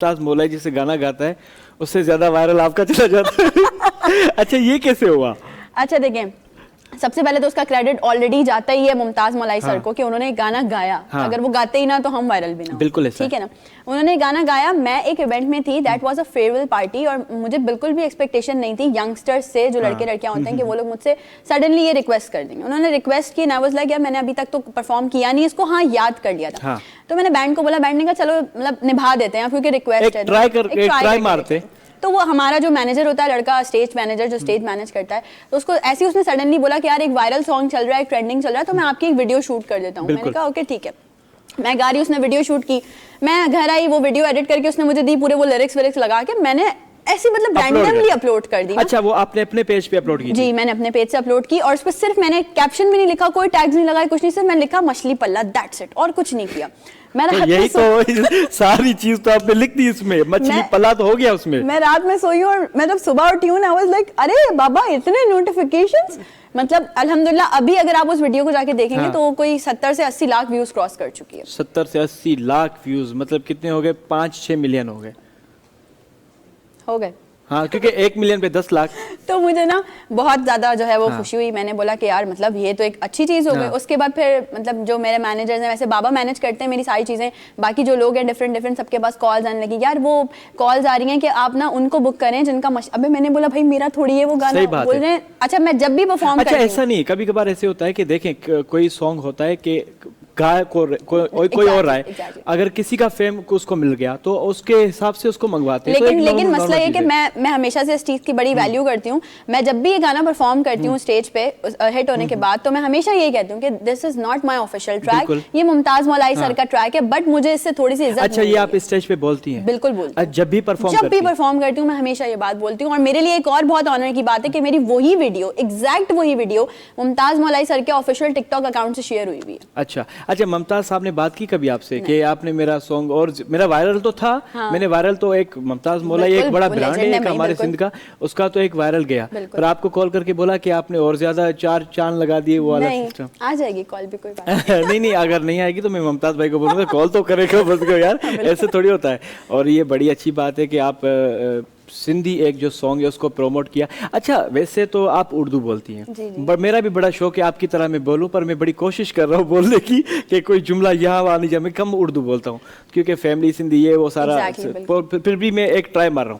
मुमताज मौलाई जिसे गाना गाता है उससे ज्यादा वायरल आपका चला जाता है। अच्छा, ये कैसे हुआ? अच्छा देखें, सबसे पहले तो उसका क्रेडिट ऑलरेडी जाता ही है मुमताज मौलाई सर को कि उन्होंने गाना गाया। अगर वो गाते ही ना तो हम वायरल भी ना। बिल्कुल ठीक है ना, उन्होंने गाना गाया। मैं एक इवेंट में थी, that was a farewell party, और मुझे बिल्कुल भी एक्सपेक्टेशन नहीं थी यंगस्टर्स से, जो लड़के लड़कियां होते हैं, कि वो लोग मुझसे सडनली ये रिक्वेस्ट कर देंगे। उन्होंने रिक्वेस्ट की, आई वाज लाइक यार मैंने अभी तक तो परफॉर्म किया नहीं इसको, हाँ याद कर लिया था। तो मैंने बैंड को बोला, बैंड ने कहा चलो मतलब निभा देते हैं क्योंकि रिक्वेस्ट है, ट्राई मारते। तो वो हमारा जो मैनेजर होता है लड़का, स्टेज मैनेजर जो स्टेज मैनेज करता है, तो उसको ऐसे ही उसने सडनली बोला कि यार एक वायरल सॉन्ग चल रहा है, एक ट्रेंडिंग चल रहा है, तो मैं आपकी एक वीडियो शूट कर देता हूँ। मैंने कहा ओके ठीक है। मैं गा रही हूँ, उसने वीडियो शूट की, मैं घर आई, वो वीडियो एडिट करके उसने मुझे दी, पूरे वो लिरिक्स विरिक्स लगा के मैंने ऐसी मतलब रैंडमली अपलोड कर दी। अच्छा, वो आपने अपने पेज पे अपलोड की? जी, मैंने अपने पेज से अपलोड की, और उस पर सिर्फ मैंने कैप्शन भी नहीं लिखा, कोई टैग्स नहीं लगाए, कुछ नहीं, सिर्फ मैंने लिखा मछली पल्ला, दैट्स इट, और कुछ नहीं किया। तो यही तो सारी चीज तो आपने लिख दी इसमें, मछली पल्ला तो हो गया उसमें। मैं रात में सोई हूँ और मैं जब सुबह उठी हूँ, आई वाज लाइक अरे बाबा इतने नोटिफिकेशंस। मतलब अल्हम्दुलिल्लाह अभी अगर आप उस वीडियो को जाके देखेंगे तो कोई 70 से 80 लाख व्यूज क्रॉस कर चुकी है। 70 से 80 लाख व्यूज मतलब कितने हो गए? 5-6 मिलियन हो गए। हाँ, क्योंकि 1 मिलियन पे 10 लाख। तो मुझे ना बहुत ज्यादा जो है वो खुशी हुई। मैंने बोला कि यार मतलब ये तो एक अच्छी चीज हो गई। उसके बाद फिर मतलब जो मेरे मैनेजर्स हैं, वैसे बाबा मैनेज करते हैं मेरी सारी चीजें, बाकी जो लोग हैं डिफरेंट सबके पास कॉल्स आने लगी, यार वो कॉल्स आ रही हैं कि आप ना उनको बुक करें जिनका अबे मैंने बोला भाई मेरा थोड़ी है वो गाना। बोल रहे हैं अच्छा मैं जब भी परफॉर्म अच्छा ऐसा नहीं, कभी कभार ऐसे होता है कि देखें कोई सॉन्ग होता है कि गाय कोई और रहा है, अगर किसी का फेम उसको मिल गया तो उसके हिसाब से उसको मंगवाते हैं। लेकिन मसला ये कि मैं हमेशा से इस चीज की बड़ी वैल्यू करती हूँ। मैं जब भी ये गाना परफॉर्म करती हूँ स्टेज पे हिट होने के बाद, तो मैं हमेशा यही कहती हूँ कि this is not my official track, ये मुमताज मौलाई सर का ट्रैक है, बट मुझे इससे थोड़ी सी इज्जत। अच्छा, ये आप स्टेज पे बोलती हैं? बिल्कुल बोलती हूँ, जब भी परफॉर्म करती हूँ मैं हमेशा ये बात बोलती हूँ। और मेरे लिए एक और बहुत ऑनर की बात है कि मेरी वही वीडियो, एग्जैक्ट वही वीडियो मुमताज मौलाई सर के ऑफिशियल टिकटॉक अकाउंट से शेयर हुई है। अच्छा, मुमताज साहब ने बात की कभी आपसे कि आपने मेरा सॉन्ग, और मेरा वायरल तो था, मैंने वायरल तो एक मुमताज मौलाई एक बड़ा ब्रांड है एक हमारे सिंध का, उसका तो एक वायरल गया, पर आपको कॉल करके बोला कि आपने और ज्यादा 4 चांद लगा दिए वो वाला सिस्टम? आ जाएगी कॉल भी, कोई बात नहीं, अगर नहीं आएगी तो मैं मुमताज भाई को बोलूंगा कॉल तो करेगा बस को यार, ऐसे थोड़ी होता है। और ये बड़ी अच्छी बात है कि आप सिंधी एक जो सॉन्ग है उसको प्रमोट किया। अच्छा, वैसे तो आप उर्दू बोलती हैं, पर मेरा भी बड़ा शौक है आपकी तरह मैं बोलूं, पर मैं बड़ी कोशिश कर रहा हूँ बोलने की कि कोई जुमला यहाँ आनी जाए। मैं कम उर्दू बोलता हूँ क्योंकि फैमिली सिंधी ये वो सारा, फिर भी मैं एक ट्राई मार रहा हूँ।